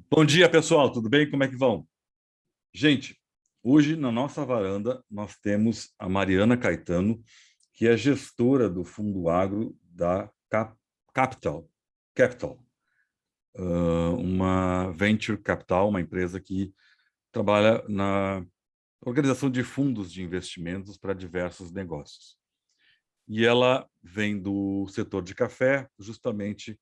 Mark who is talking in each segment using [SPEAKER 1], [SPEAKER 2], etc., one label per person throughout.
[SPEAKER 1] Bom dia, pessoal. Tudo bem? Como é que vão? Gente, hoje na nossa varanda nós temos a Mariana Caetano, que é gestora do Fundo Agro da Capital, Capital, uma venture capital, uma empresa que trabalha na organização de fundos de investimentos para diversos negócios. E ela vem do setor de café, justamente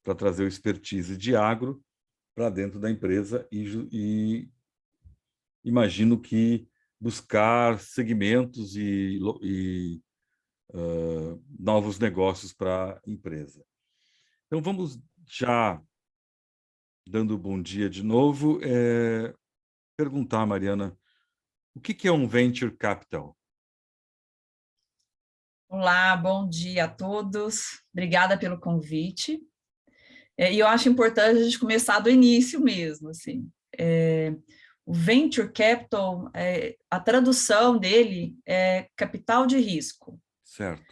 [SPEAKER 1] para trazer o expertise de agro para dentro da empresa e imagino que buscar segmentos e novos negócios para a empresa. Então, vamos já, dando bom dia de novo, perguntar, Mariana, o que é um Venture Capital?
[SPEAKER 2] Olá, bom dia a todos. Obrigada pelo convite. E eu acho importante a gente começar do início mesmo, assim. O Venture Capital, a tradução dele é capital de risco.
[SPEAKER 1] Certo.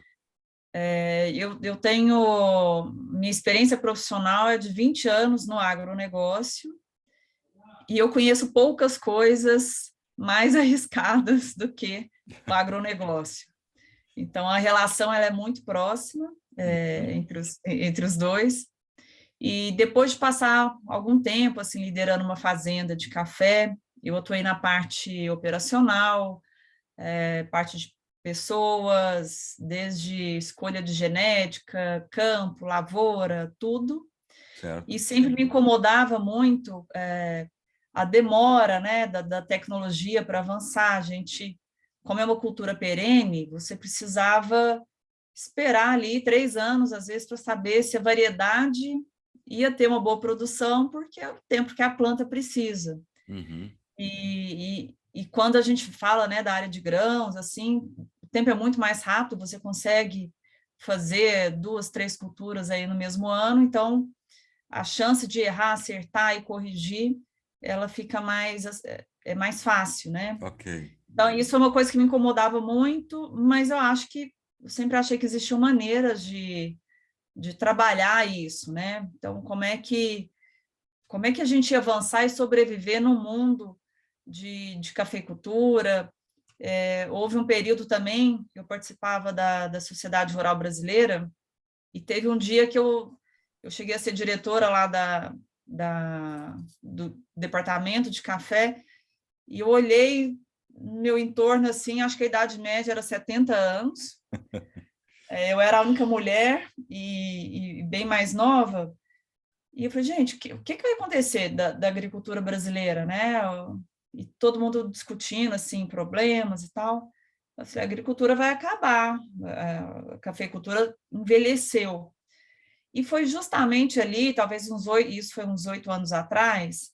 [SPEAKER 2] Eu tenho, minha experiência profissional é de 20 anos no agronegócio, e eu conheço poucas coisas mais arriscadas do que o agronegócio. Então, a relação ela é muito próxima entre os dois. E depois de passar algum tempo assim liderando uma fazenda de café, eu atuei na parte operacional, parte de pessoas, desde escolha de genética, campo, lavoura, tudo. E
[SPEAKER 1] Certo.
[SPEAKER 2] sempre me incomodava muito a demora, né, da tecnologia para avançar. A gente, como é uma cultura perene, você precisava esperar ali 3 anos, às vezes, para saber se a variedade ia ter uma boa produção, porque é o tempo que a planta precisa.
[SPEAKER 1] Uhum.
[SPEAKER 2] E quando a gente fala, né, da área de grãos, assim, o tempo é muito mais rápido, você consegue fazer 2, 3 culturas aí no mesmo ano, então a chance de errar, acertar e corrigir, ela fica mais fácil, né?
[SPEAKER 1] Ok.
[SPEAKER 2] Então, isso é uma coisa que me incomodava muito, mas eu sempre achei que existiam maneiras de trabalhar isso, né? Então, como é que a gente ia avançar e sobreviver no mundo de cafeicultura? Houve um período também que eu participava da Sociedade Rural Brasileira, e teve um dia que eu cheguei a ser diretora lá do departamento de café, e eu olhei no meu entorno, assim, acho que a idade média era 70 anos, eu era a única mulher e bem mais nova, e eu falei, gente, o que vai acontecer da agricultura brasileira, né? E todo mundo discutindo, assim, problemas e tal. Eu falei, a agricultura vai acabar, a cafeicultura envelheceu. E foi justamente ali, talvez isso foi uns 8 anos atrás,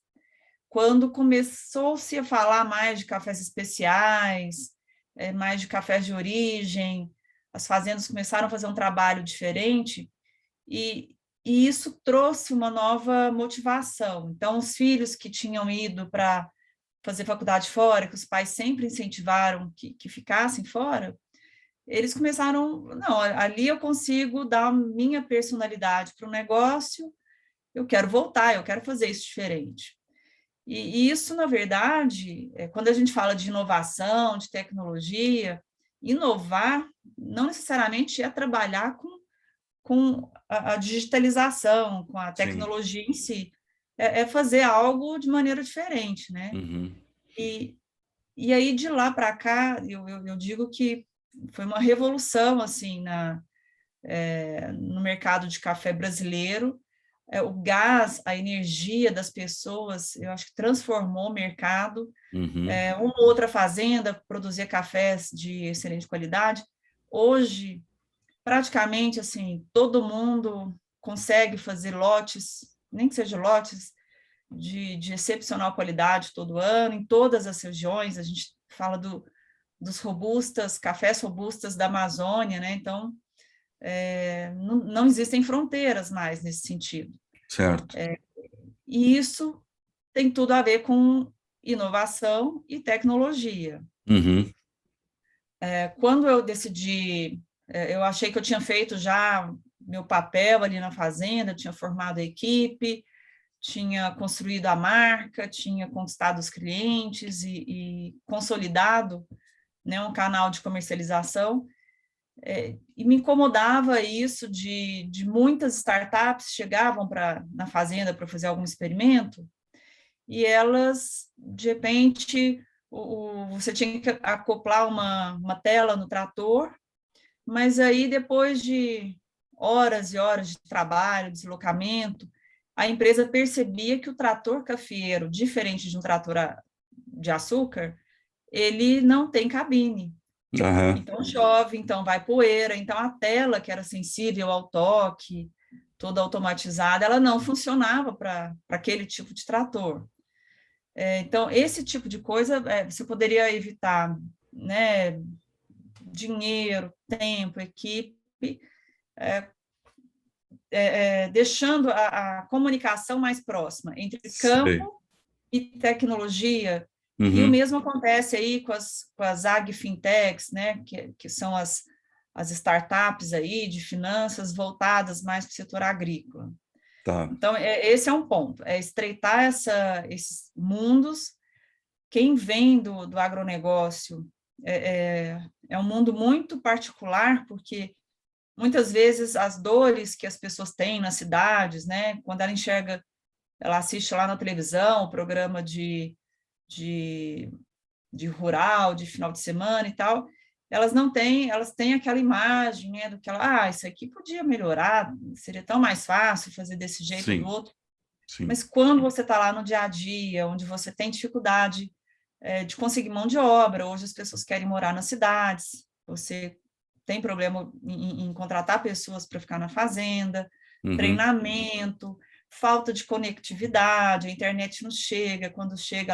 [SPEAKER 2] quando começou-se a falar mais de cafés especiais, mais de cafés de origem, as fazendas começaram a fazer um trabalho diferente, e isso trouxe uma nova motivação. Então, os filhos que tinham ido para fazer faculdade fora, que os pais sempre incentivaram que ficassem fora, eles começaram, não, ali eu consigo dar a minha personalidade para o negócio, eu quero voltar, eu quero fazer isso diferente. E isso, na verdade, quando a gente fala de inovação, de tecnologia, inovar não necessariamente é trabalhar com a digitalização, com a
[SPEAKER 1] Sim.
[SPEAKER 2] tecnologia em si, é fazer algo de maneira diferente, né?
[SPEAKER 1] Uhum.
[SPEAKER 2] E, e aí, de lá para cá, eu digo que foi uma revolução, assim, no mercado de café brasileiro. O gás, a energia das pessoas, eu acho que transformou o mercado.
[SPEAKER 1] Uhum.
[SPEAKER 2] Uma ou outra fazenda produzia cafés de excelente qualidade. Hoje, praticamente, assim, todo mundo consegue fazer lotes, nem que seja lotes, de excepcional qualidade todo ano, em todas as regiões. A gente fala dos robustas, cafés robustas da Amazônia, né? Então, não existem fronteiras mais nesse sentido.
[SPEAKER 1] Certo.
[SPEAKER 2] E isso tem tudo a ver com inovação e tecnologia.
[SPEAKER 1] Uhum.
[SPEAKER 2] Quando eu decidi, eu achei que eu tinha feito já meu papel ali na fazenda, tinha formado a equipe, tinha construído a marca, tinha conquistado os clientes e consolidado, né, um canal de comercialização. E me incomodava isso de muitas startups chegavam na fazenda para fazer algum experimento, e elas, de repente, você tinha que acoplar uma tela no trator, mas aí depois de horas e horas de trabalho, deslocamento, a empresa percebia que o trator cafeeiro, diferente de um trator de açúcar, ele não tem cabine.
[SPEAKER 1] Aham.
[SPEAKER 2] Então chove, então vai poeira, então a tela que era sensível ao toque, toda automatizada, ela não funcionava para aquele tipo de trator. Então, esse tipo de coisa você poderia evitar, né, dinheiro, tempo, equipe, deixando a comunicação mais próxima entre
[SPEAKER 1] Sei.
[SPEAKER 2] campo e tecnologia. E o
[SPEAKER 1] Uhum.
[SPEAKER 2] mesmo acontece aí com as agfintechs, né, que são as startups aí de finanças voltadas mais para o setor agrícola.
[SPEAKER 1] Tá.
[SPEAKER 2] Então, esse é um ponto, estreitar esses mundos. Quem vem do agronegócio é um mundo muito particular, porque muitas vezes as dores que as pessoas têm nas cidades, né, quando ela assiste lá na televisão o programa de rural, de final de semana e tal, elas têm aquela imagem, né, isso aqui podia melhorar, seria tão mais fácil fazer desse jeito ou do
[SPEAKER 1] Sim,
[SPEAKER 2] outro.
[SPEAKER 1] sim.
[SPEAKER 2] Mas quando você está lá no dia a dia, onde você tem dificuldade de conseguir mão de obra, hoje as pessoas querem morar nas cidades, você tem problema em contratar pessoas para ficar na fazenda,
[SPEAKER 1] Uhum.
[SPEAKER 2] treinamento, falta de conectividade, a internet não chega, quando chega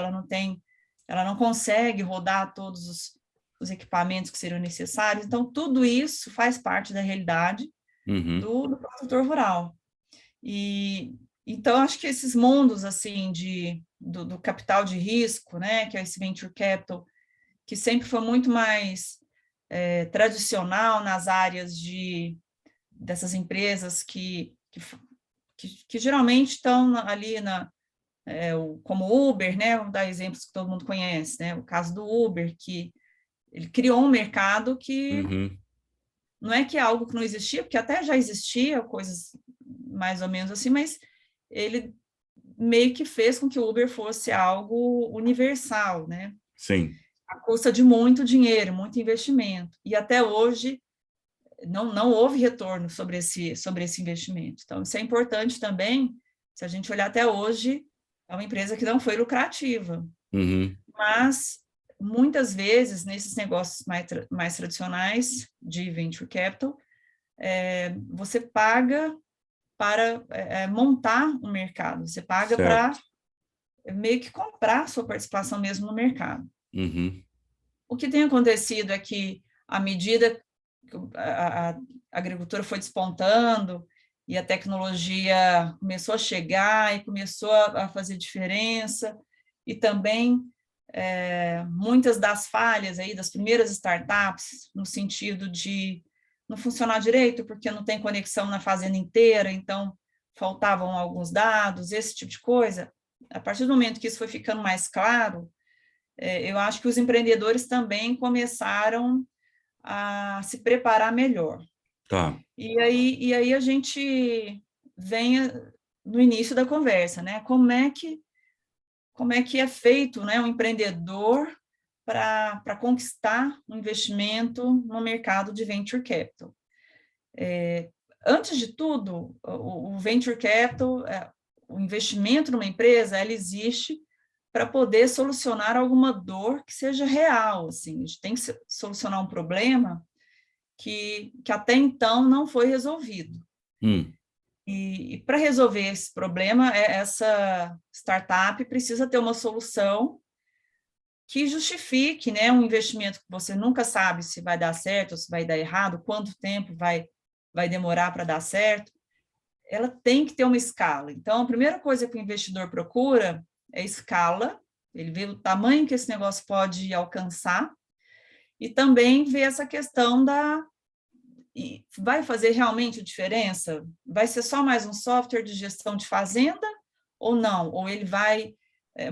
[SPEAKER 2] ela não consegue rodar todos os equipamentos que seriam necessários, então tudo isso faz parte da realidade
[SPEAKER 1] Uhum.
[SPEAKER 2] do produtor rural. E então acho que esses mundos assim do capital de risco, né, que é esse venture capital, que sempre foi muito mais tradicional nas áreas dessas empresas que geralmente estão ali como Uber, né? Vamos dar exemplos que todo mundo conhece, né? O caso do Uber, que ele criou um mercado que
[SPEAKER 1] Uhum.
[SPEAKER 2] não é que é algo que não existia, porque até já existia coisas mais ou menos assim, mas ele meio que fez com que o Uber fosse algo universal, né?
[SPEAKER 1] Sim.
[SPEAKER 2] A custa de muito dinheiro, muito investimento. E até hoje não houve retorno sobre esse investimento. Então, isso é importante também, se a gente olhar até hoje, é uma empresa que não foi lucrativa.
[SPEAKER 1] Uhum.
[SPEAKER 2] Mas, muitas vezes, nesses negócios mais tradicionais de venture capital, você paga para montar um mercado, você paga para
[SPEAKER 1] Certo.
[SPEAKER 2] meio que comprar sua participação mesmo no mercado.
[SPEAKER 1] Uhum.
[SPEAKER 2] O que tem acontecido é que, à medida que a agricultura foi despontando e a tecnologia começou a chegar e começou a fazer diferença, e também muitas das falhas aí das primeiras startups, no sentido de não funcionar direito, porque não tem conexão na fazenda inteira, então faltavam alguns dados, esse tipo de coisa. A partir do momento que isso foi ficando mais claro, eu acho que os empreendedores também começaram a se preparar melhor.
[SPEAKER 1] Tá.
[SPEAKER 2] E aí a gente vem no início da conversa, né? Como é que é feito, né, um empreendedor para conquistar um investimento no mercado de venture capital? Antes de tudo, o venture capital, o investimento numa empresa, ela existe para poder solucionar alguma dor que seja real, assim, a gente tem que solucionar um problema que até então não foi resolvido.
[SPEAKER 1] Hum.
[SPEAKER 2] E para resolver esse problema, essa startup precisa ter uma solução que justifique, né, um investimento que você nunca sabe se vai dar certo ou se vai dar errado, quanto tempo vai demorar para dar certo. Ela tem que ter uma escala. Então, a primeira coisa que o investidor procura é escala, ele vê o tamanho que esse negócio pode alcançar, e também vê essa questão vai fazer realmente diferença? Vai ser só mais um software de gestão de fazenda ou não, ou ele vai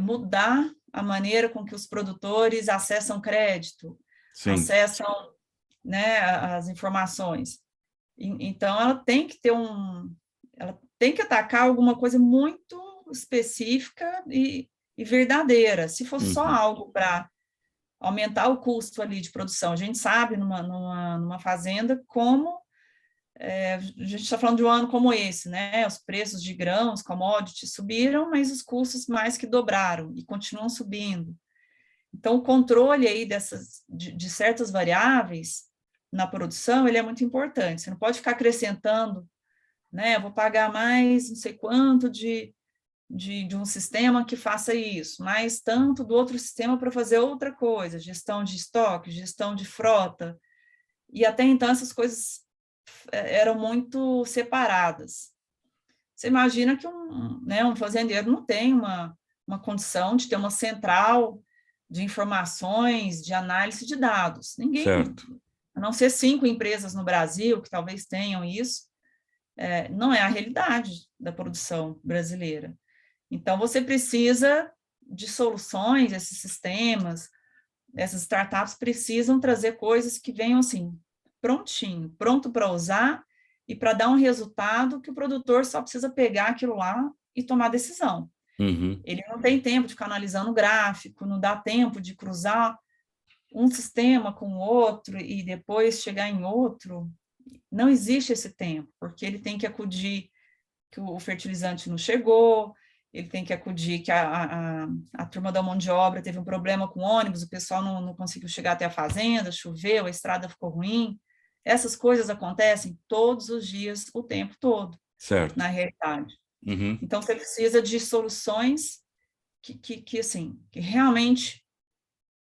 [SPEAKER 2] mudar a maneira com que os produtores acessam crédito,
[SPEAKER 1] Sim.
[SPEAKER 2] acessam, né, as informações. Então, ela tem que ter ela tem que atacar alguma coisa muito específica e verdadeira. Se for só
[SPEAKER 1] Uhum.
[SPEAKER 2] algo para aumentar o custo ali de produção, a gente sabe numa fazenda como a gente está falando de um ano como esse, né? Os preços de grãos, commodities subiram, mas os custos mais que dobraram e continuam subindo. Então, o controle aí de certas variáveis na produção, ele é muito importante. Você não pode ficar acrescentando, né? Eu vou pagar mais não sei quanto de um sistema que faça isso, mais tanto do outro sistema para fazer outra coisa, gestão de estoque, gestão de frota. E até então essas coisas eram muito separadas. Você imagina que um fazendeiro não tem uma condição de ter uma central de informações, de análise de dados. Ninguém,
[SPEAKER 1] Certo.
[SPEAKER 2] a não ser 5 empresas no Brasil que talvez tenham isso, não é a realidade da produção brasileira. Então, você precisa de soluções, esses sistemas, essas startups precisam trazer coisas que venham assim, prontinho, pronto para usar e para dar um resultado que o produtor só precisa pegar aquilo lá e tomar decisão.
[SPEAKER 1] Uhum.
[SPEAKER 2] Ele não tem tempo de ficar analisando o gráfico, não dá tempo de cruzar um sistema com o outro e depois chegar em outro. Não existe esse tempo, porque ele tem que acudir que o fertilizante não chegou, ele tem que acudir que a turma da mão de obra teve um problema com o ônibus, o pessoal não conseguiu chegar até a fazenda, choveu, a estrada ficou ruim. Essas coisas acontecem todos os dias, o tempo todo,
[SPEAKER 1] Certo.
[SPEAKER 2] na realidade.
[SPEAKER 1] Uhum.
[SPEAKER 2] Então, você precisa de soluções assim, que realmente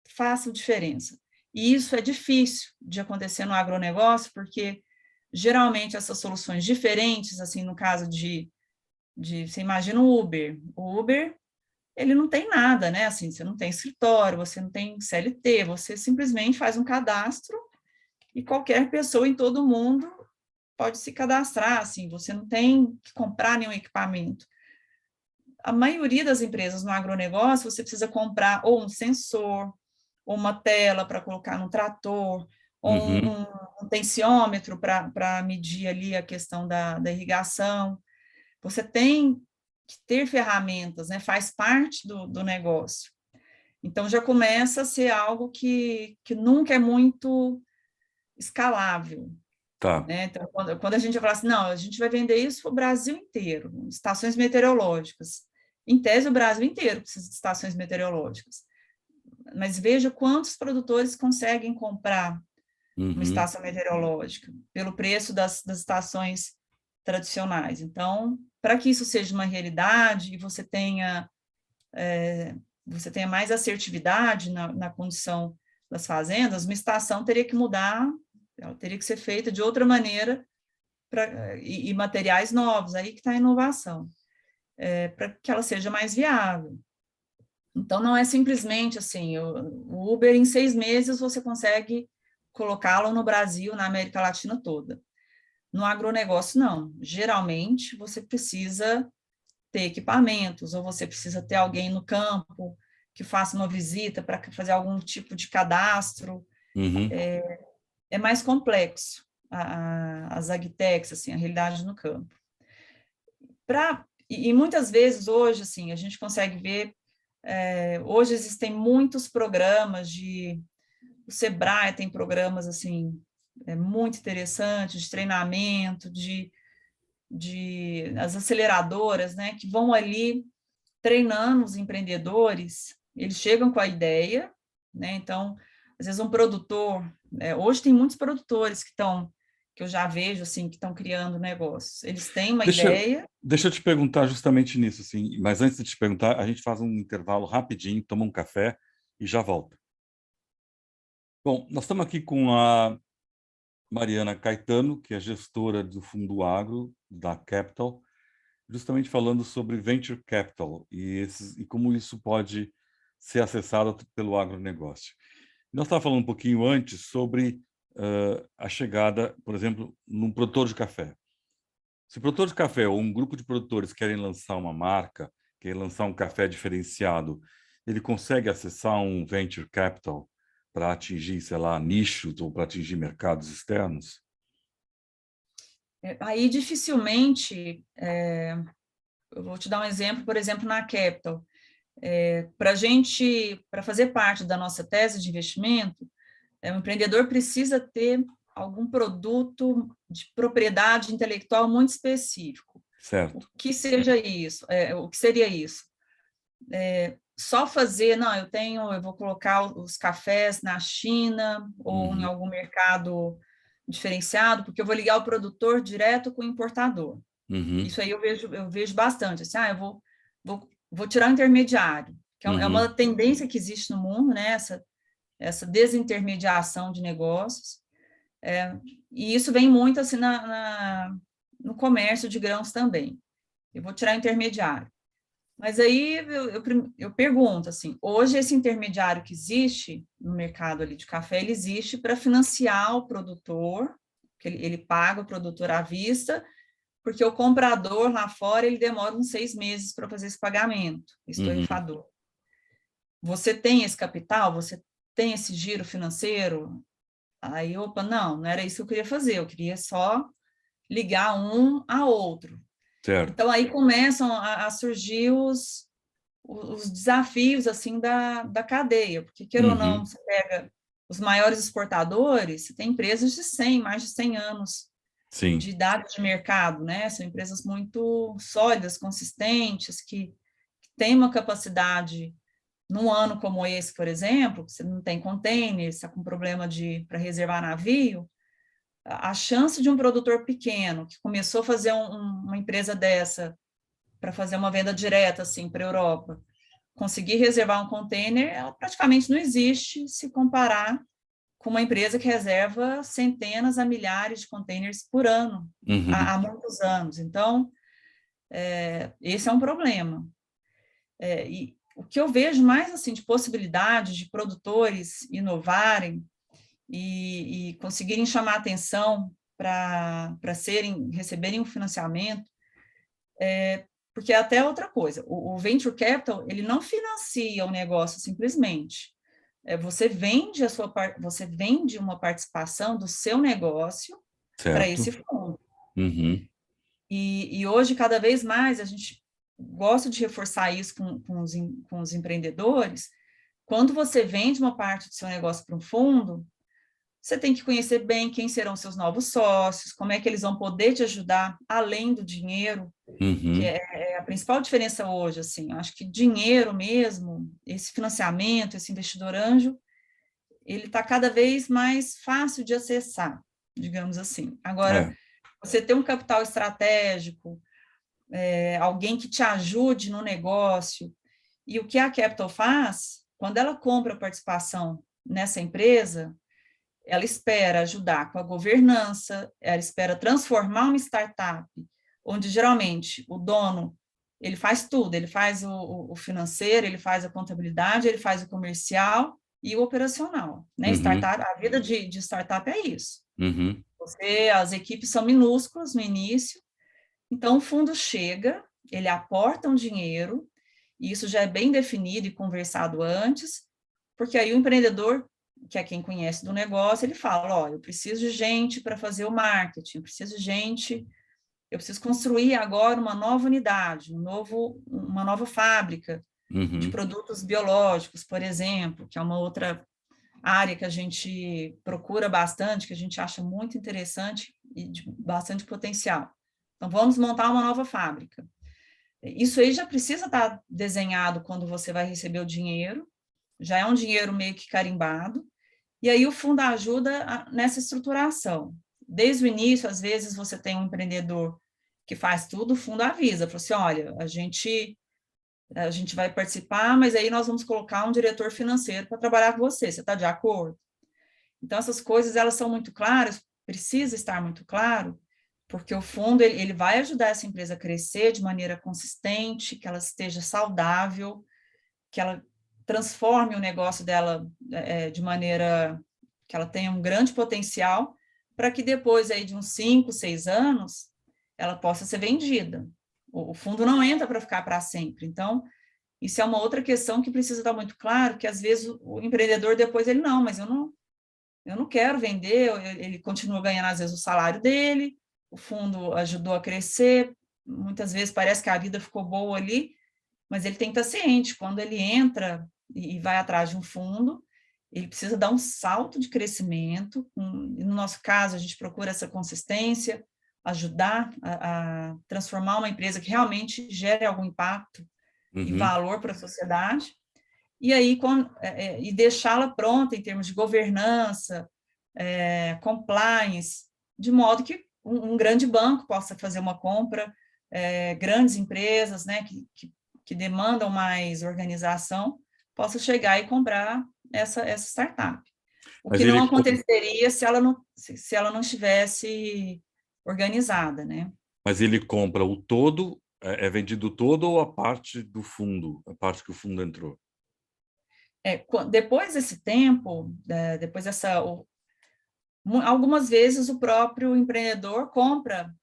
[SPEAKER 2] façam diferença. E isso é difícil de acontecer no agronegócio, porque geralmente essas soluções diferentes, assim, no caso você imagina o Uber, ele não tem nada, né? Assim, você não tem escritório, você não tem CLT, você simplesmente faz um cadastro e qualquer pessoa em todo o mundo pode se cadastrar, assim, você não tem que comprar nenhum equipamento. A maioria das empresas no agronegócio, você precisa comprar ou um sensor, ou uma tela para colocar no trator, ou
[SPEAKER 1] Uhum.
[SPEAKER 2] um tensiômetro para medir ali a questão da irrigação. Você tem que ter ferramentas, né? Faz parte do negócio. Então, já começa a ser algo que nunca é muito escalável.
[SPEAKER 1] Tá.
[SPEAKER 2] Né? Então, quando a gente fala assim, não, a gente vai vender isso para o Brasil inteiro, estações meteorológicas. Em tese, o Brasil inteiro precisa de estações meteorológicas. Mas veja quantos produtores conseguem comprar uma
[SPEAKER 1] Uhum.
[SPEAKER 2] estação meteorológica pelo preço das estações tradicionais. Então, para que isso seja uma realidade e você tenha mais assertividade na condição das fazendas, uma estação teria que mudar, ela teria que ser feita de outra maneira e materiais novos, aí que está a inovação, para que ela seja mais viável. Então, não é simplesmente assim, o Uber, em 6 meses, você consegue colocá-lo no Brasil, na América Latina toda. No agronegócio, não. Geralmente, você precisa ter equipamentos, ou você precisa ter alguém no campo que faça uma visita para fazer algum tipo de cadastro.
[SPEAKER 1] Uhum.
[SPEAKER 2] É mais complexo as agtechs, assim, a realidade no campo. E muitas vezes hoje, assim, a gente consegue ver, hoje existem muitos programas o Sebrae tem programas, assim, muito interessantes, de treinamento, as aceleradoras, né, que vão ali treinando os empreendedores, eles chegam com a ideia, né, então, às vezes um produtor, hoje tem muitos produtores que eu já vejo, assim, que estão criando negócios, eles têm uma
[SPEAKER 1] Deixa,
[SPEAKER 2] ideia.
[SPEAKER 1] deixa eu te perguntar justamente nisso, assim, mas antes de te perguntar, a gente faz um intervalo rapidinho, toma um café e já volta. Bom, nós estamos aqui com a Mariana Caetano, que é gestora do Fundo Agro, da Capital, justamente falando sobre Venture Capital e como isso pode ser acessado pelo agronegócio. Nós estávamos falando um pouquinho antes sobre a chegada, por exemplo, num produtor de café. Se o produtor de café ou um grupo de produtores querem lançar uma marca, quer lançar um café diferenciado, ele consegue acessar um venture capital para atingir, sei lá, nichos ou para atingir mercados externos?
[SPEAKER 2] Aí, dificilmente, eu vou te dar um exemplo, por exemplo, na Capital. Para fazer parte da nossa tese de investimento, o empreendedor precisa ter algum produto de propriedade intelectual muito específico. O
[SPEAKER 1] Certo.
[SPEAKER 2] que seja isso? O que seria isso? Só fazer, não, eu vou colocar os cafés na China ou em
[SPEAKER 1] Uhum,
[SPEAKER 2] algum mercado diferenciado, porque eu vou ligar o produtor direto com o importador.
[SPEAKER 1] uhum,
[SPEAKER 2] Isso aí eu vejo bastante, assim, vou tirar o intermediário, que é uma
[SPEAKER 1] uhum,
[SPEAKER 2] tendência que existe no mundo, né, essa desintermediação de negócios, e isso vem muito, assim, no comércio de grãos também. Eu vou tirar o intermediário. Mas aí eu pergunto, assim, hoje esse intermediário que existe no mercado ali de café, ele existe para financiar o produtor, que ele paga o produtor à vista, porque o comprador lá fora, ele demora uns 6 meses para fazer esse pagamento, esse
[SPEAKER 1] uhum.
[SPEAKER 2] torrefador. Você tem esse capital? Você tem esse giro financeiro? Aí, opa, não era isso que eu queria fazer, eu queria só ligar um a outro.
[SPEAKER 1] Certo.
[SPEAKER 2] Então, aí começam a surgir os desafios, assim, da cadeia, porque, queira ou não,
[SPEAKER 1] Uhum,
[SPEAKER 2] você pega os maiores exportadores, você tem empresas de 100, mais de 100 anos
[SPEAKER 1] sim.
[SPEAKER 2] de dados de mercado, né? São empresas muito sólidas, consistentes, que têm uma capacidade, num ano como esse, por exemplo, que você não tem container, está com problema para reservar navio, a chance de um produtor pequeno que começou a fazer uma empresa dessa para fazer uma venda direta assim para a Europa, conseguir reservar um container, ela praticamente não existe se comparar com uma empresa que reserva centenas a milhares de containers por ano,
[SPEAKER 1] Uhum,
[SPEAKER 2] há muitos anos. Então, esse é um problema. E o que eu vejo mais assim de possibilidades de produtores inovarem e conseguirem chamar atenção para receberem um financiamento, porque é até outra coisa, o venture capital ele não financia o negócio simplesmente. Você vende uma participação do seu negócio para esse
[SPEAKER 1] certo.
[SPEAKER 2] fundo.
[SPEAKER 1] Uhum,
[SPEAKER 2] E hoje, cada vez mais, a gente gosta de reforçar isso com os empreendedores. Quando você vende uma parte do seu negócio para um fundo, você tem que conhecer bem quem serão seus novos sócios, como é que eles vão poder te ajudar além do dinheiro, que
[SPEAKER 1] uhum,
[SPEAKER 2] é a principal diferença hoje, assim. Acho que dinheiro mesmo, esse financiamento, esse investidor anjo, ele está cada vez mais fácil de acessar, digamos assim. Agora,
[SPEAKER 1] é,
[SPEAKER 2] você ter um capital estratégico, alguém que te ajude no negócio, e o que a Capital faz, quando ela compra a participação nessa empresa, ela espera ajudar com a governança, ela espera transformar uma startup, onde geralmente o dono ele faz tudo, ele faz o financeiro, ele faz a contabilidade, ele faz o comercial e o operacional, né?
[SPEAKER 1] uhum,
[SPEAKER 2] Startup, a vida de startup é isso.
[SPEAKER 1] uhum,
[SPEAKER 2] As equipes são minúsculas no início, então o fundo chega, ele aporta um dinheiro, e isso já é bem definido e conversado antes, porque aí o empreendedor, que é quem conhece do negócio, ele fala, ó, eu preciso de gente para fazer o marketing, eu preciso construir agora uma nova unidade, uma nova fábrica de
[SPEAKER 1] uhum.
[SPEAKER 2] produtos biológicos, por exemplo, que é uma outra área que a gente procura bastante, que a gente acha muito interessante e de bastante potencial. Então, vamos montar uma nova fábrica. Isso aí já precisa estar desenhado quando você vai receber o dinheiro, já é um dinheiro meio que carimbado, e aí o fundo ajuda nessa estruturação. Desde o início, às vezes, você tem um empreendedor que faz tudo, o fundo avisa, fala assim, olha, a gente vai participar, mas aí nós vamos colocar um diretor financeiro para trabalhar com você está de acordo? Então, essas coisas, elas são muito claras, precisa estar muito claro, porque o fundo, ele vai ajudar essa empresa a crescer de maneira consistente, que ela esteja saudável, que ela transforme o negócio dela de maneira que ela tenha um grande potencial, para que depois aí de uns 5, 6 anos, ela possa ser vendida. O fundo não entra para ficar para sempre. Então, isso é uma outra questão que precisa estar muito claro, que às vezes o empreendedor depois ele, não, mas eu não quero vender, ele continua ganhando às vezes o salário dele, o fundo ajudou a crescer, muitas vezes parece que a vida ficou boa ali, mas ele tem que estar ciente, quando ele entra e vai atrás de um fundo, ele precisa dar um salto de crescimento, no nosso caso, a gente procura essa consistência, ajudar a transformar uma empresa que realmente gere algum impacto e valor para a sociedade, e aí e deixá-la pronta em termos de governança, compliance, de modo que um grande banco possa fazer uma compra, grandes empresas, né, que demandam mais organização, possa chegar e comprar essa startup. O
[SPEAKER 1] Mas
[SPEAKER 2] que não
[SPEAKER 1] ele,
[SPEAKER 2] aconteceria se ela não estivesse organizada, né?
[SPEAKER 1] mas ele compra o todo, é vendido todo ou a parte do fundo, a parte que o fundo entrou?
[SPEAKER 2] Depois desse tempo, depois algumas vezes o próprio empreendedor compra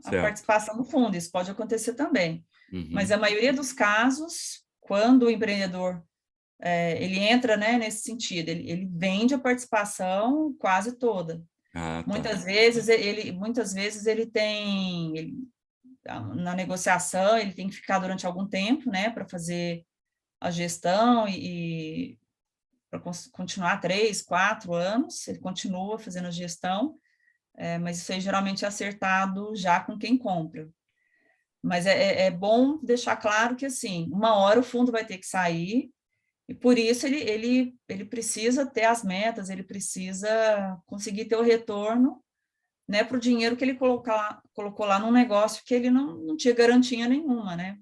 [SPEAKER 2] a
[SPEAKER 1] Certo.
[SPEAKER 2] participação no fundo, isso pode acontecer também. Mas
[SPEAKER 1] Uhum.
[SPEAKER 2] a maioria dos casos, quando o empreendedor ele entra, né, nesse sentido, ele vende a participação quase toda.
[SPEAKER 1] Ah, tá.
[SPEAKER 2] Muitas vezes ele tem, na negociação, ele tem que ficar durante algum tempo, né, para fazer a gestão e para continuar 3, 4 anos, ele continua fazendo a gestão, mas isso aí geralmente é acertado já com quem compra. Mas é bom deixar claro que, assim, uma hora o fundo vai ter que sair, e por isso ele precisa ter as metas, ele precisa conseguir ter o retorno, né, para o dinheiro que ele colocou lá num negócio que ele não tinha garantia nenhuma, né?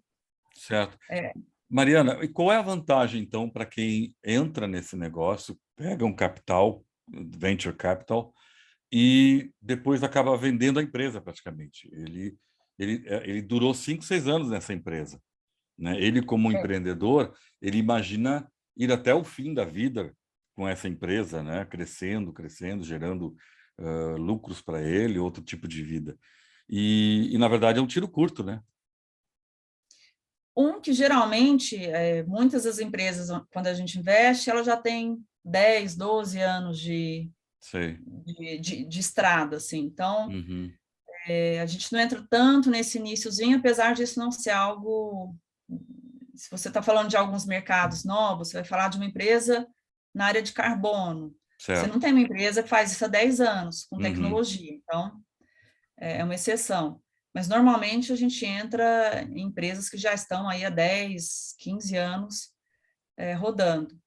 [SPEAKER 1] Certo.
[SPEAKER 2] É,
[SPEAKER 1] Mariana, e qual é a vantagem, então, para quem entra nesse negócio, pega um capital, venture capital, e depois acaba vendendo a empresa praticamente? Ele durou 5, 6 anos nessa empresa, né? Ele, como empreendedor, ele imagina ir até o fim da vida com essa empresa, né? Crescendo, crescendo, gerando lucros para ele, outro tipo de vida. Na verdade, é um tiro curto, né?
[SPEAKER 2] que geralmente, muitas das empresas, quando a gente investe, ela já tem 10, 12 anos
[SPEAKER 1] Sei.
[SPEAKER 2] de estrada, assim. Então,
[SPEAKER 1] Uhum.
[SPEAKER 2] a gente não entra tanto nesse iniciozinho, apesar disso não ser algo... Se você está falando de alguns mercados novos, você vai falar de uma empresa na área de carbono. Você
[SPEAKER 1] Certo.
[SPEAKER 2] não tem uma empresa que faz isso há 10 anos, com
[SPEAKER 1] Uhum.
[SPEAKER 2] tecnologia. Então, é uma exceção. Mas, normalmente, a gente entra em empresas que já estão aí há 10, 15 anos rodando.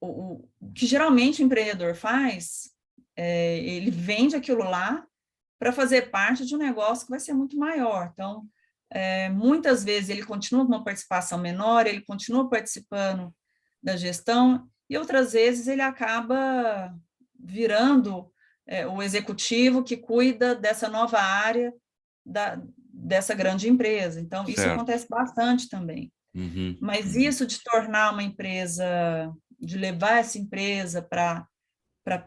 [SPEAKER 2] O que geralmente o empreendedor faz, ele vende aquilo lá para fazer parte de um negócio que vai ser muito maior. Então, muitas vezes ele continua com uma participação menor, ele continua participando da gestão, e outras vezes ele acaba virando o executivo que cuida dessa nova área dessa grande empresa. Então, isso
[SPEAKER 1] Certo.
[SPEAKER 2] acontece bastante também.
[SPEAKER 1] Uhum.
[SPEAKER 2] Mas
[SPEAKER 1] Uhum.
[SPEAKER 2] isso de tornar uma empresa, de levar essa empresa para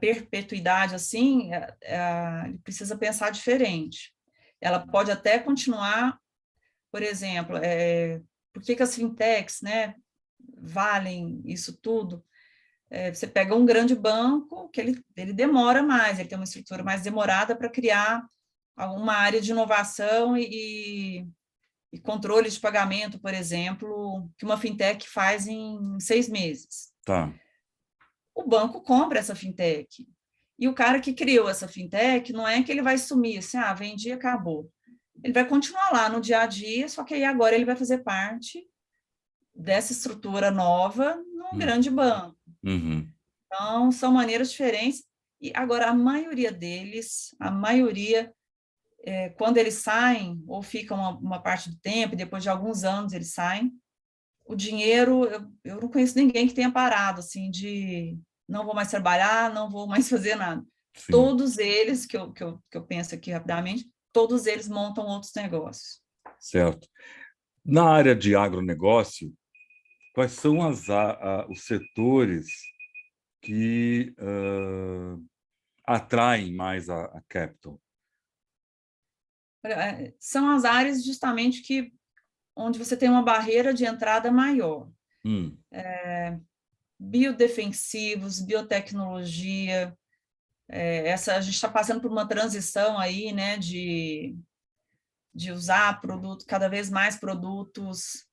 [SPEAKER 2] perpetuidade, assim, ele precisa pensar diferente. Ela pode até continuar, por exemplo, por que as fintechs, né, valem isso tudo? Você pega um grande banco que ele demora mais, ele tem uma estrutura mais demorada para criar alguma área de inovação e controle de pagamento, por exemplo, que uma fintech faz em 6 meses.
[SPEAKER 1] Tá.
[SPEAKER 2] O banco compra essa fintech. E o cara que criou essa fintech, não é que ele vai sumir assim, vendi e acabou. Ele vai continuar lá no dia a dia, só que aí agora ele vai fazer parte dessa estrutura nova num
[SPEAKER 1] Hum.
[SPEAKER 2] grande banco.
[SPEAKER 1] Uhum.
[SPEAKER 2] Então, são maneiras diferentes. E agora, a maioria deles, quando eles saem, ou ficam uma parte do tempo, e depois de alguns anos eles saem, o dinheiro, eu não conheço ninguém que tenha parado, assim, de não vou mais trabalhar, não vou mais fazer nada.
[SPEAKER 1] Sim.
[SPEAKER 2] Todos eles, que eu penso aqui rapidamente, todos eles montam outros negócios.
[SPEAKER 1] Certo. Na área de agronegócio, quais são os setores que atraem mais a capital?
[SPEAKER 2] São as áreas justamente onde você tem uma barreira de entrada maior. Biodefensivos, biotecnologia, a gente está passando por uma transição aí, né, de usar cada vez mais produtos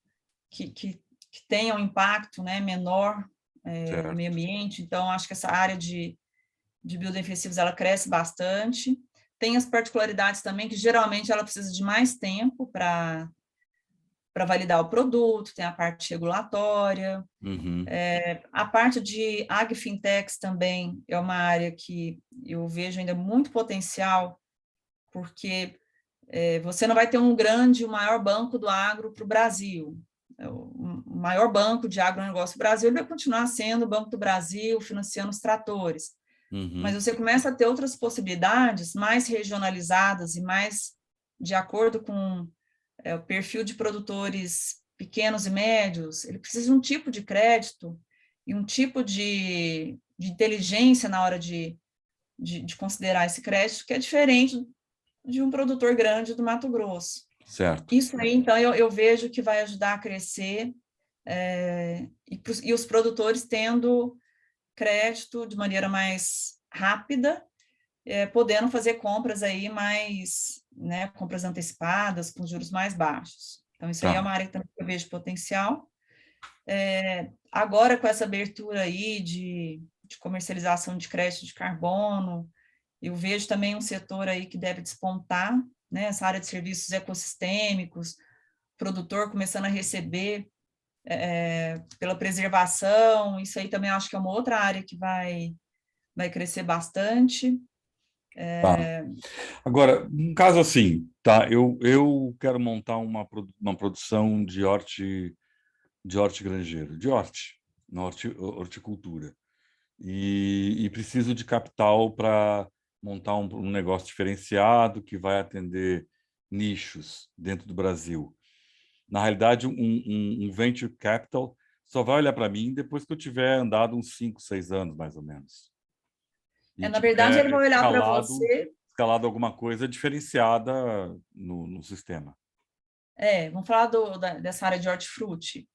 [SPEAKER 2] que tenham impacto, né, menor no meio ambiente. Então, acho que essa área de biodefensivos, ela cresce bastante. Tem as particularidades também, que geralmente ela precisa de mais tempo para validar o produto, tem a parte regulatória. A parte de agfintechs também é uma área que eu vejo ainda muito potencial, porque você não vai ter o maior banco do agro para o Brasil. O maior banco de agronegócio do Brasil vai continuar sendo o Banco do Brasil, financiando os tratores. Mas você começa a ter outras possibilidades mais regionalizadas e mais de acordo com o perfil de produtores pequenos e médios. Ele precisa de um tipo de crédito e um tipo de inteligência na hora de considerar esse crédito, que é diferente de um produtor grande do Mato Grosso.
[SPEAKER 1] Certo.
[SPEAKER 2] Isso aí, então, eu vejo que vai ajudar a crescer, e os produtores tendo crédito de maneira mais rápida, podendo fazer compras aí mais, né, compras antecipadas, com juros mais baixos. Então, isso aí é uma área que também eu vejo potencial. Agora, com essa abertura aí de comercialização de crédito de carbono, eu vejo também um setor aí que deve despontar, né, essa área de serviços ecossistêmicos, produtor começando a receber pela preservação. Isso aí também acho que é uma outra área que vai crescer bastante.
[SPEAKER 1] Agora, um caso assim, tá? Eu quero montar uma produção de hortigranjeiro, horticultura. E preciso de capital para montar um negócio diferenciado que vai atender nichos dentro do Brasil. Na realidade, um venture capital só vai olhar para mim depois que eu tiver andado uns 5, 6 anos, mais ou menos. E
[SPEAKER 2] Na verdade, ele vai olhar para você...
[SPEAKER 1] escalado alguma coisa diferenciada no sistema.
[SPEAKER 2] Vamos falar dessa área de hortifruti.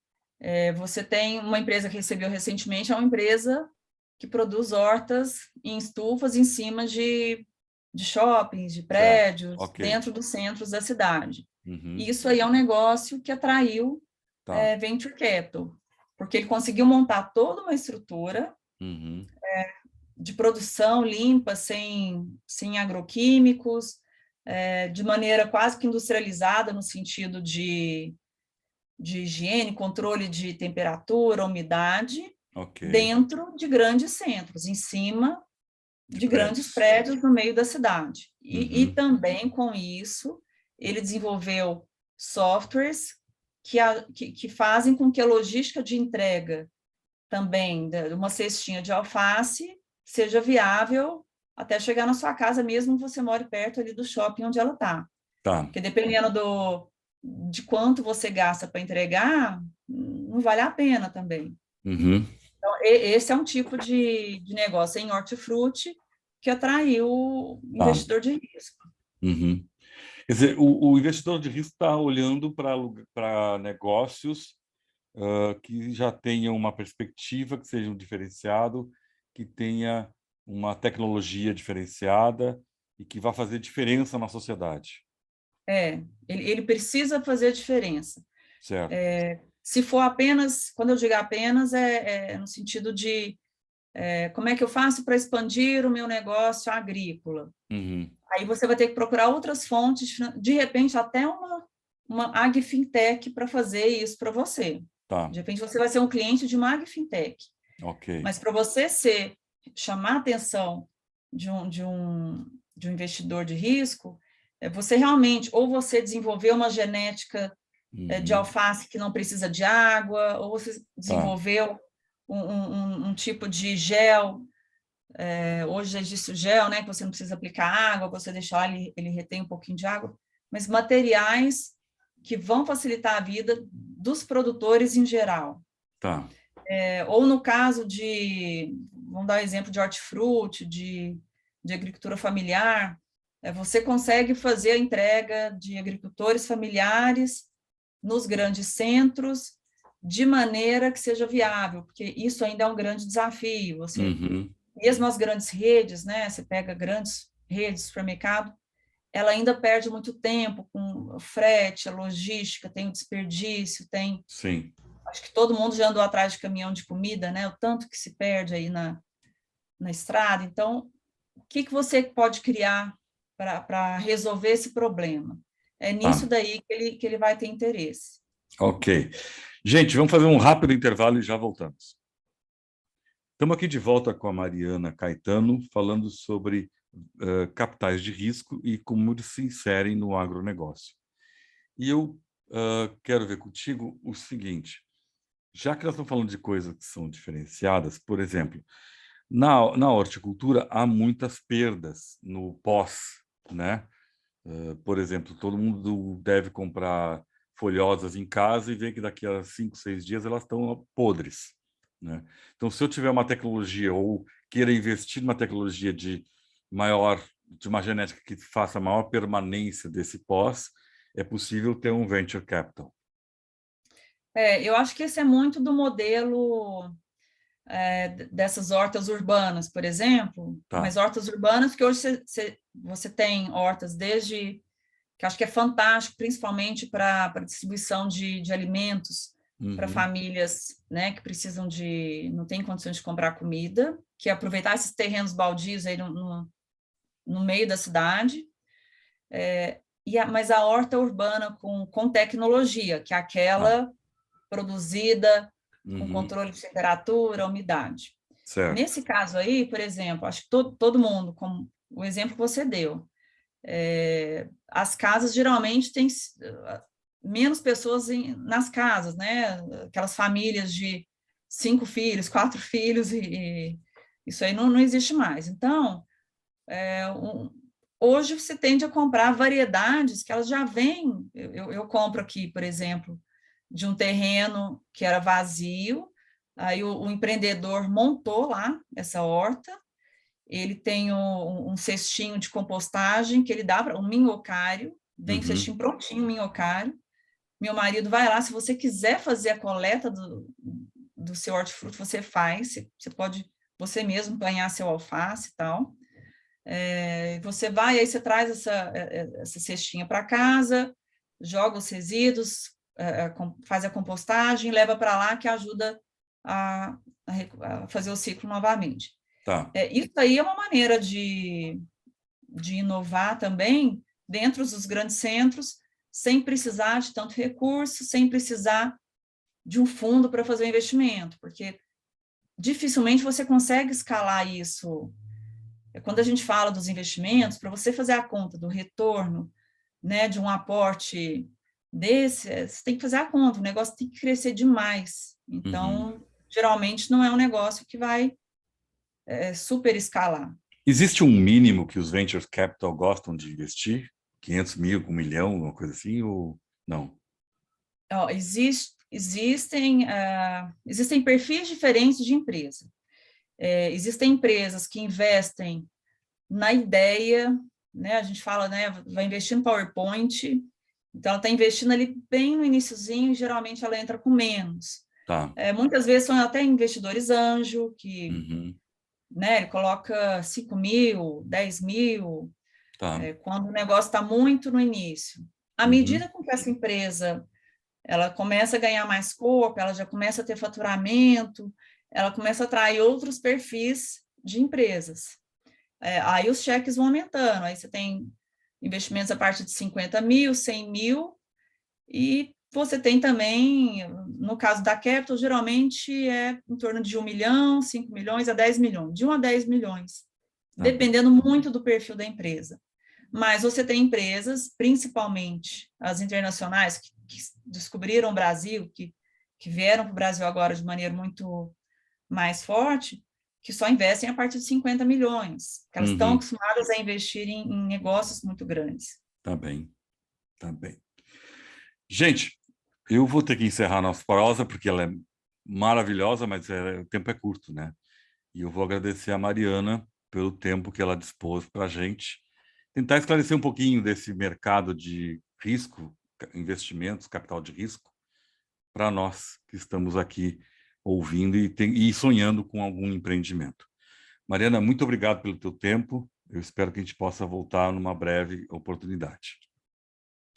[SPEAKER 2] Você tem uma empresa que recebeu recentemente, é uma empresa que produz hortas em estufas em cima de shoppings, de prédios,
[SPEAKER 1] Okay.
[SPEAKER 2] dentro dos centros da cidade.
[SPEAKER 1] Uhum.
[SPEAKER 2] E isso aí é um negócio que atraiu venture capital, porque ele conseguiu montar toda uma estrutura de produção limpa, sem agroquímicos, de maneira quase que industrializada, no sentido de higiene, controle de temperatura, umidade, dentro de grandes centros, em cima de grandes prédios no meio da cidade. E também, com isso, ele desenvolveu softwares que fazem com que a logística de entrega também de uma cestinha de alface seja viável até chegar na sua casa, mesmo que você more perto ali do shopping onde ela está. Porque dependendo de quanto você gasta para entregar, não vale a pena também. Então, esse é um tipo de negócio em hortifruti que atraiu o investidor de risco.
[SPEAKER 1] Quer dizer, o investidor de risco está olhando para negócios que já tenham uma perspectiva, que seja um diferenciado, que tenha uma tecnologia diferenciada e que vá fazer diferença na sociedade.
[SPEAKER 2] Ele precisa fazer diferença.
[SPEAKER 1] Certo.
[SPEAKER 2] Se for apenas, quando eu digo apenas, no sentido de como é que eu faço para expandir o meu negócio agrícola? Aí você vai ter que procurar outras fontes, de repente até uma agfintech para fazer isso para você. De repente você vai ser um cliente de uma agfintech. Mas para você chamar a atenção de um investidor de risco, você realmente, ou você desenvolver uma genética de alface que não precisa de água, ou você desenvolveu um tipo de gel. Hoje já existe o gel, né, que você não precisa aplicar água, você deixar ele retém um pouquinho de água, mas materiais que vão facilitar a vida dos produtores em geral. Ou no caso vamos dar o exemplo de hortifruti, de agricultura familiar, Você consegue fazer a entrega de agricultores familiares nos grandes centros de maneira que seja viável, porque isso ainda é um grande desafio.
[SPEAKER 1] Uhum.
[SPEAKER 2] Mesmo as grandes redes, né? Você pega grandes redes de supermercado, ela ainda perde muito tempo com frete, a logística, tem o desperdício,
[SPEAKER 1] Sim.
[SPEAKER 2] acho que todo mundo já andou atrás de caminhão de comida, né? O tanto que se perde aí na estrada. Então, o que você pode criar para resolver esse problema? É nisso
[SPEAKER 1] Tá.
[SPEAKER 2] daí que ele vai ter interesse.
[SPEAKER 1] Ok. Gente, vamos fazer um rápido intervalo e já voltamos. Estamos aqui de volta com a Mariana Caetano, falando sobre capitais de risco e como eles se inserem no agronegócio. E eu quero ver contigo o seguinte, já que nós estamos falando de coisas que são diferenciadas, por exemplo, na horticultura há muitas perdas no pós, né? Por exemplo, todo mundo deve comprar folhosas em casa e ver que daqui a 5, 6 dias elas estão podres, né? Então, se eu tiver uma tecnologia ou queira investir numa tecnologia de uma genética que faça maior permanência desse pós, é possível ter um venture capital.
[SPEAKER 2] Eu acho que esse é muito do modelo dessas hortas urbanas, por exemplo,
[SPEAKER 1] Tá.
[SPEAKER 2] mas hortas urbanas que hoje você tem hortas desde, que acho que é fantástico, principalmente para distribuição de alimentos para
[SPEAKER 1] Uhum.
[SPEAKER 2] famílias, né, que precisam não têm condições de comprar comida, que é aproveitar esses terrenos baldios aí no meio da cidade, mas a horta urbana com tecnologia, que é
[SPEAKER 1] Tá.
[SPEAKER 2] aquela produzida com
[SPEAKER 1] Uhum.
[SPEAKER 2] controle de temperatura, umidade.
[SPEAKER 1] Certo.
[SPEAKER 2] Nesse caso aí, por exemplo, acho que todo mundo, como o exemplo que você deu, as casas geralmente têm menos pessoas nas casas, né? Aquelas famílias de 5 filhos, 4 filhos, e isso aí não existe mais. Então, hoje você tende a comprar variedades que elas já vêm. Eu compro aqui, por exemplo, de um terreno que era vazio, aí o empreendedor montou lá essa horta, ele tem um cestinho de compostagem que ele dá para um minhocário, vem com o
[SPEAKER 1] Uhum.
[SPEAKER 2] cestinho prontinho, um minhocário. Meu marido vai lá, se você quiser fazer a coleta do seu hortifruti, você faz, você pode você mesmo banhar seu alface e tal. Você vai, aí você traz essa cestinha para casa, joga os resíduos, faz a compostagem, leva para lá, que ajuda a fazer o ciclo novamente.
[SPEAKER 1] Tá.
[SPEAKER 2] Isso aí é uma maneira de inovar também dentro dos grandes centros, sem precisar de tanto recurso, sem precisar de um fundo para fazer o investimento, porque dificilmente você consegue escalar isso. Quando a gente fala dos investimentos, para você fazer a conta do retorno, né, de um aporte desse, você tem que fazer a conta, o negócio tem que crescer demais.
[SPEAKER 1] Uhum.
[SPEAKER 2] Então, geralmente não é um negócio que vai super escalar.
[SPEAKER 1] Existe um mínimo que os venture capital gostam de investir? 500 mil, 1 milhão, uma coisa assim, ou não?
[SPEAKER 2] Existem perfis diferentes de empresa. Existem empresas que investem na ideia, né? A gente fala, né? Vai investir no PowerPoint, então ela está investindo ali bem no iniciozinho, e geralmente ela entra com menos.
[SPEAKER 1] Tá.
[SPEAKER 2] Muitas vezes são até investidores anjo, que,
[SPEAKER 1] Uhum.
[SPEAKER 2] né, ele coloca 5 mil, 10 mil,
[SPEAKER 1] Tá.
[SPEAKER 2] quando o negócio está muito no início. À
[SPEAKER 1] Uhum.
[SPEAKER 2] medida com que essa empresa ela começa a ganhar mais corpo, ela já começa a ter faturamento, ela começa a atrair outros perfis de empresas. Aí os cheques vão aumentando, aí você tem investimentos a partir de 50 mil, 100 mil, e você tem também, no caso da Capital, geralmente é em torno de 1 milhão, 5 milhões a 10 milhões, de 1 a 10 milhões,
[SPEAKER 1] Tá bem.
[SPEAKER 2] dependendo muito do perfil da empresa. Mas você tem empresas, principalmente as internacionais, que descobriram o Brasil, que vieram para o Brasil agora de maneira muito mais forte, que só investem a partir de 50 milhões, que elas estão
[SPEAKER 1] Uhum.
[SPEAKER 2] acostumadas a investir em negócios muito grandes.
[SPEAKER 1] Tá bem. Tá bem. Gente, eu vou ter que encerrar a nossa prosa, porque ela é maravilhosa, mas o tempo é curto, né? E eu vou agradecer a Mariana pelo tempo que ela dispôs para a gente tentar esclarecer um pouquinho desse mercado de risco, investimentos, capital de risco, para nós que estamos aqui ouvindo e sonhando com algum empreendimento. Mariana, muito obrigado pelo teu tempo. Eu espero que a gente possa voltar numa breve oportunidade.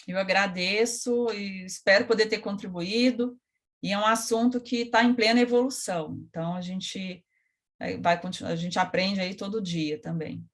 [SPEAKER 2] Eu agradeço e espero poder ter contribuído. E é um assunto que está em plena evolução. Então, a gente vai continuar, a gente aprende aí todo dia também.